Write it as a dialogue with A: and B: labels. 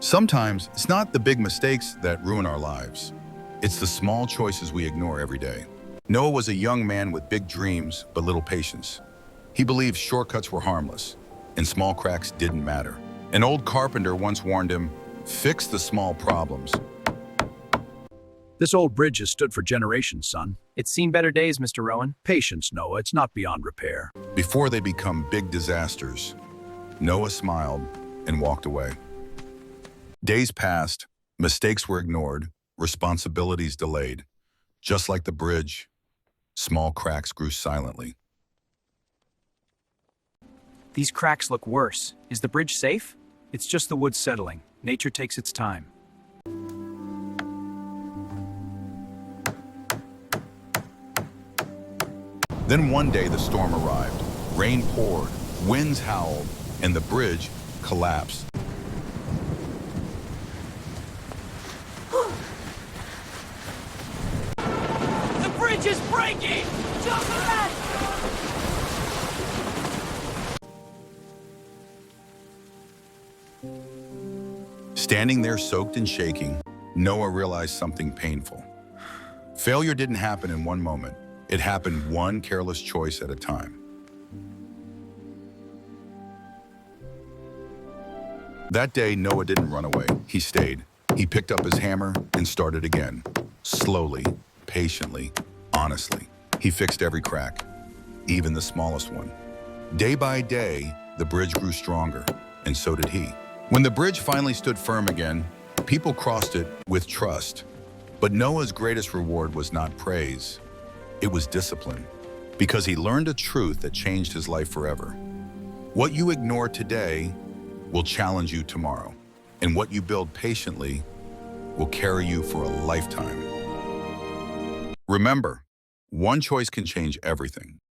A: Sometimes it's not the big mistakes that ruin our lives. It's the small choices we ignore every day. Noah was a young man with big dreams but little patience. He believed shortcuts were harmless and small cracks didn't matter. An old carpenter once warned him, "Fix the small problems."
B: This old bridge has stood for generations, son.
C: It's seen better days, Mr. Rowan.
B: Patience, Noah. It's not beyond repair.
A: Before they become big disasters, Noah smiled and walked away. Days passed, mistakes were ignored, responsibilities delayed. Just like the bridge, small cracks grew silently.
C: These cracks look worse. Is the bridge safe?
B: It's just the wood settling. Nature takes its time.
A: Then one day the storm arrived. Rain poured, winds howled, and the bridge collapsed.
C: The bridge is breaking! Jump back!
A: Standing there soaked and shaking, Noah realized something painful. Failure didn't happen in one moment. It happened one careless choice at a time. That day, Noah didn't run away. He stayed. He picked up his hammer and started again. Slowly, patiently, honestly. He fixed every crack, even the smallest one. Day by day, the bridge grew stronger, and so did he. When the bridge finally stood firm again, people crossed it with trust. But Noah's greatest reward was not praise. It was discipline, because he learned a truth that changed his life forever. What you ignore today will challenge you tomorrow, and what you build patiently will carry you for a lifetime. Remember, one choice can change everything.